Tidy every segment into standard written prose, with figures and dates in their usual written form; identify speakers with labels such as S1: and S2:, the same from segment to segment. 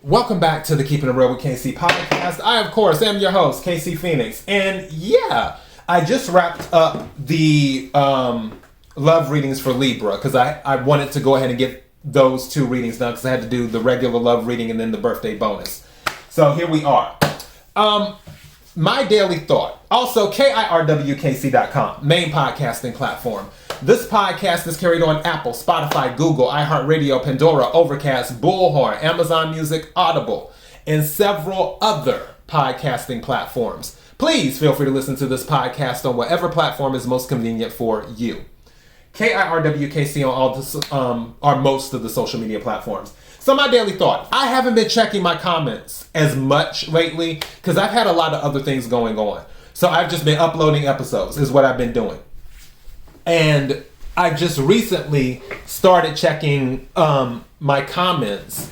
S1: Welcome back to the Keeping It Real with KC podcast. I, of course, am your host, KC Phoenix. And yeah, I just wrapped up the love readings for Libra because I wanted to go ahead and get those two readings done because I had to do the regular love reading and then the birthday bonus. So here we are. My daily thought. Also, KIRWKC.com, main podcasting platform. This podcast is carried on Apple, Spotify, Google, iHeartRadio, Pandora, Overcast, Bullhorn, Amazon Music, Audible, and several other podcasting platforms. Please feel free to listen to this podcast on whatever platform is most convenient for you. KIRWKC on all this, are most of the social media platforms. So my daily thought. I haven't been checking my comments as much lately because I've had a lot of other things going on. So I've just been uploading episodes is what I've been doing. And I just recently started checking my comments,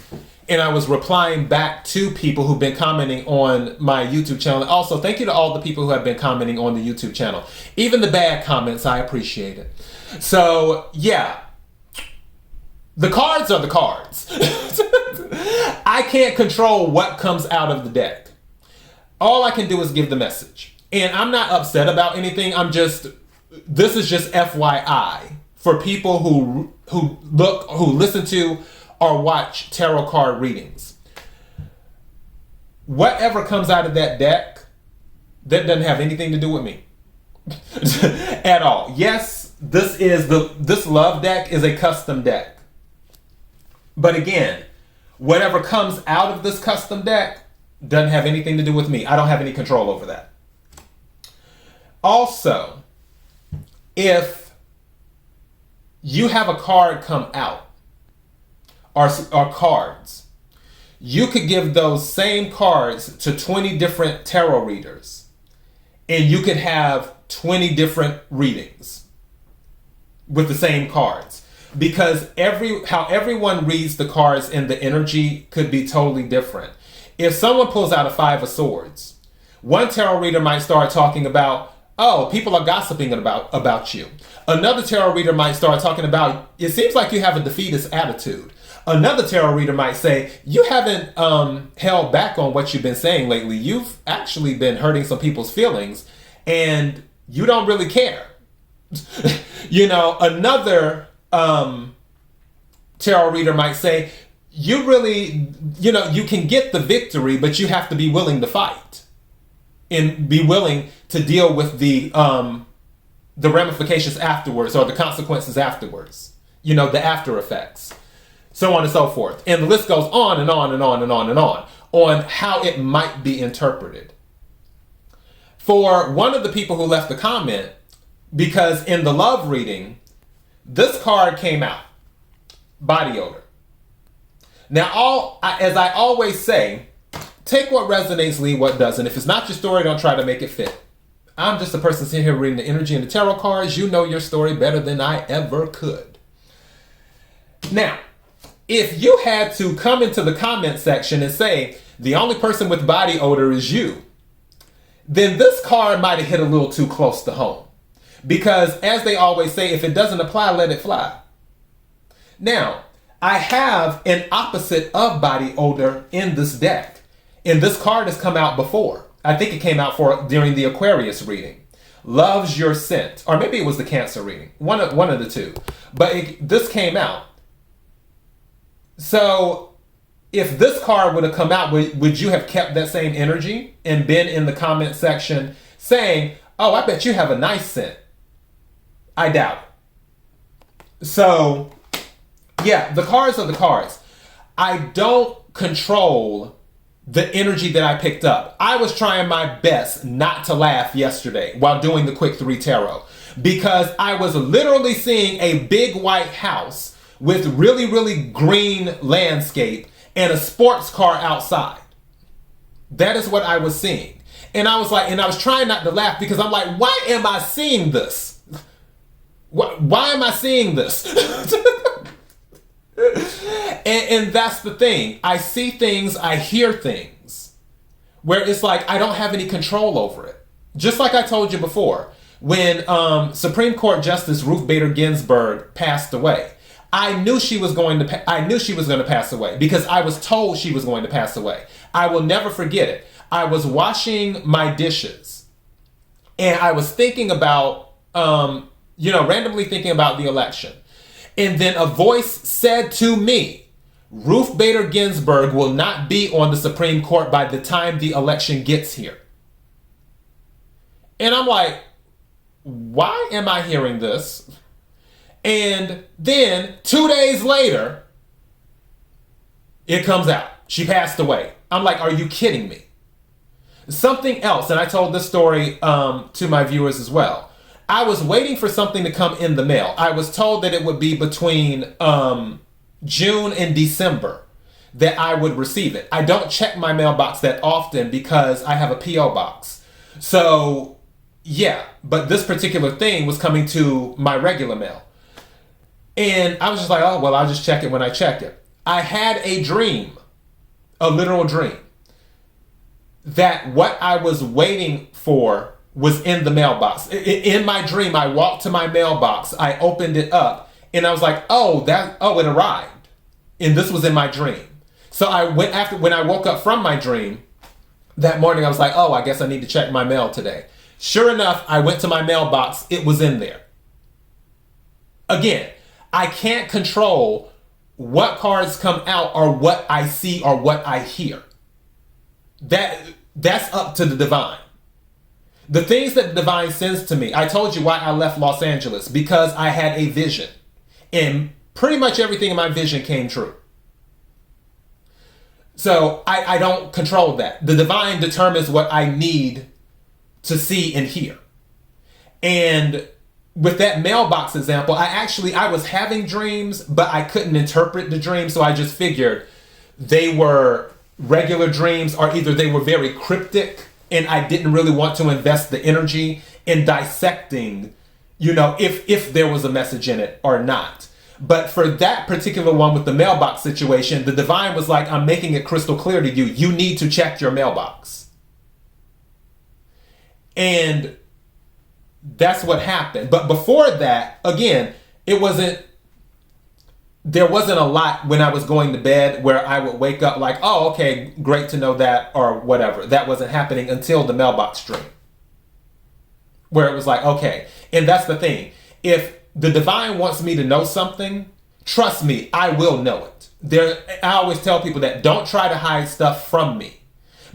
S1: and I was replying back to people who've been commenting on my YouTube channel. Also, thank you to all the people who have been commenting on the YouTube channel. Even the bad comments, I appreciate it. So, yeah. The cards are the cards. I can't control what comes out of the deck. All I can do is give the message. And I'm not upset about anything. This is just FYI for people who listen to or watch tarot card readings. Whatever comes out of that deck, that doesn't have anything to do with me at all. Yes, this love deck is a custom deck. But again, whatever comes out of this custom deck doesn't have anything to do with me. I don't have any control over that. Also, if you have a card come out, or cards, you could give those same cards to 20 different tarot readers, and you could have 20 different readings with the same cards. Because how everyone reads the cards and the energy could be totally different. If someone pulls out a Five of Swords, one tarot reader might start talking about, oh, people are gossiping about you. Another tarot reader might start talking about, it seems like you have a defeatist attitude. Another tarot reader might say, you haven't held back on what you've been saying lately. You've actually been hurting some people's feelings and you don't really care. Another tarot reader might say, you really, you can get the victory, but you have to be willing to fight and be willing to deal with the ramifications afterwards or the consequences afterwards, the after effects, so on and so forth. And the list goes on and on and on and on and on how it might be interpreted. For one of the people who left the comment, because in the love reading, this card came out, body odor. Now, as I always say, take what resonates, leave what doesn't. If it's not your story, don't try to make it fit. I'm just a person sitting here reading the energy and the tarot cards. You know your story better than I ever could. Now, if you had to come into the comment section and say, the only person with body odor is you, then this card might have hit a little too close to home. Because as they always say, if it doesn't apply, let it fly. Now, I have an opposite of body odor in this deck. And this card has come out before. I think it came out during the Aquarius reading. Loves your scent. Or maybe it was the Cancer reading. One of the two. But this came out. So, if this card would have come out, would you have kept that same energy and been in the comment section saying, oh, I bet you have a nice scent? I doubt it. So, yeah, the cards are the cards. I don't control the energy that I picked up. I was trying my best not to laugh yesterday while doing the Quick 3 Tarot because I was literally seeing a big white house with really, really green landscape and a sports car outside. That is what I was seeing. And I was trying not to laugh because I'm like, why am I seeing this? Why am I seeing this? and that's the thing. I see things, I hear things where it's like I don't have any control over it. Just like I told you before, when Supreme Court Justice Ruth Bader Ginsburg passed away, I knew she was going to pass away because I was told she was going to pass away. I will never forget it. I was washing my dishes and I was thinking about, randomly thinking about the election. And then a voice said to me, Ruth Bader Ginsburg will not be on the Supreme Court by the time the election gets here. And I'm like, why am I hearing this? And then 2 days later, it comes out. She passed away. I'm like, are you kidding me? Something else, and I told this story to my viewers as well. I was waiting for something to come in the mail. I was told that it would be between June and December that I would receive it. I don't check my mailbox that often because I have a P.O. box. So, yeah, but this particular thing was coming to my regular mail. And I was just like, oh, well, I'll just check it when I check it. I had a dream, a literal dream, that what I was waiting for was in the mailbox. In my dream, I walked to my mailbox, I opened it up, and I was like, it arrived. And this was in my dream. So when I woke up from my dream that morning, I was like, oh, I guess I need to check my mail today. Sure enough, I went to my mailbox, it was in there. Again, I can't control what cards come out or what I see or what I hear. That's up to the divine. The things that the divine sends to me, I told you why I left Los Angeles, because I had a vision. And pretty much everything in my vision came true. So I don't control that. The divine determines what I need to see and hear. And with that mailbox example, I was having dreams, but I couldn't interpret the dreams. So I just figured they were regular dreams, or either they were very cryptic and I didn't really want to invest the energy in dissecting, if there was a message in it or not. But for that particular one with the mailbox situation, the divine was like, I'm making it crystal clear to you, you need to check your mailbox. And that's what happened. But before that, again, there wasn't a lot when I was going to bed where I would wake up like, oh, okay, great to know that, or whatever. That wasn't happening until the mailbox dream, where it was like, okay. And that's the thing. If the divine wants me to know something, trust me, I will know it. I always tell people that don't try to hide stuff from me,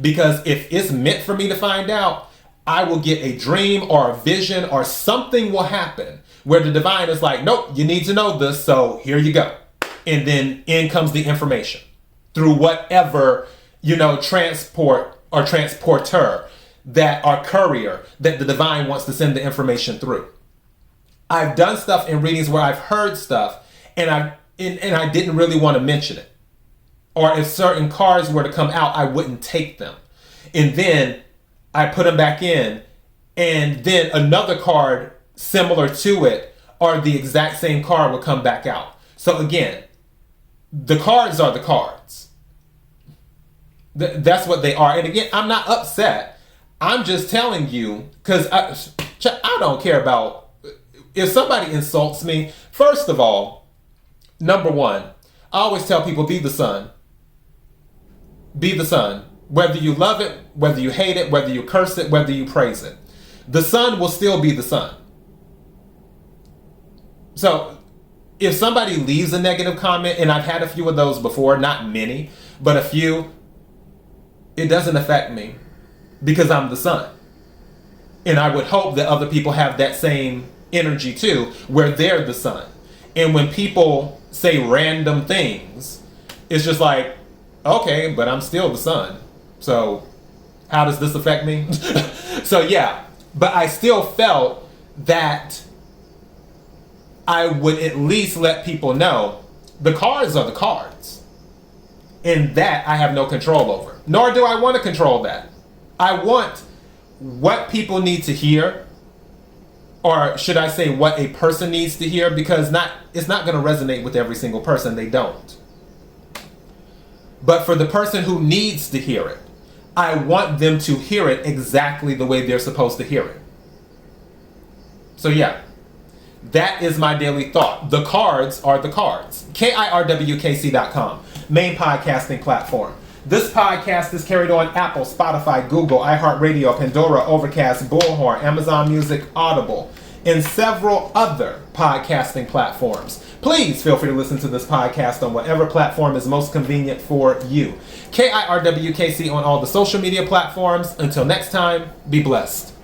S1: because if it's meant for me to find out, I will get a dream or a vision or something will happen where the divine is like, nope, you need to know this, so here you go. And then in comes the information through whatever, transport or transporter or courier that the divine wants to send the information through. I've done stuff in readings where I've heard stuff and I didn't really want to mention it. Or if certain cards were to come out, I wouldn't take them. And then I put them back in, and then another card similar to it or the exact same card would come back out. So again, the cards are the cards. That's what they are. And again, I'm not upset. I'm just telling you, because I don't care about if somebody insults me. First of all, number one, I always tell people, be the sun. Be the sun. Whether you love it, whether you hate it, whether you curse it, whether you praise it, the sun will still be the sun. So if somebody leaves a negative comment, and I've had a few of those before, not many, but a few, it doesn't affect me because I'm the sun. And I would hope that other people have that same energy too, where they're the sun. And when people say random things, it's just like, okay, but I'm still the sun. So how does this affect me? So yeah, but I still felt that I would at least let people know the cards are the cards. And that I have no control over. Nor do I want to control that. I want what people need to hear, or should I say what a person needs to hear, because it's not going to resonate with every single person. They don't. But for the person who needs to hear it, I want them to hear it exactly the way they're supposed to hear it. So yeah, That is my daily thought. The cards are the cards. KIRWKC.com, main podcasting platform. This podcast is carried on Apple, Spotify, Google, iHeartRadio, Pandora, Overcast, Bullhorn, Amazon Music, Audible, and several other podcasting platforms. Please feel free to listen to this podcast on whatever platform is most convenient for you. KIRWKC on all the social media platforms. Until next time, be blessed.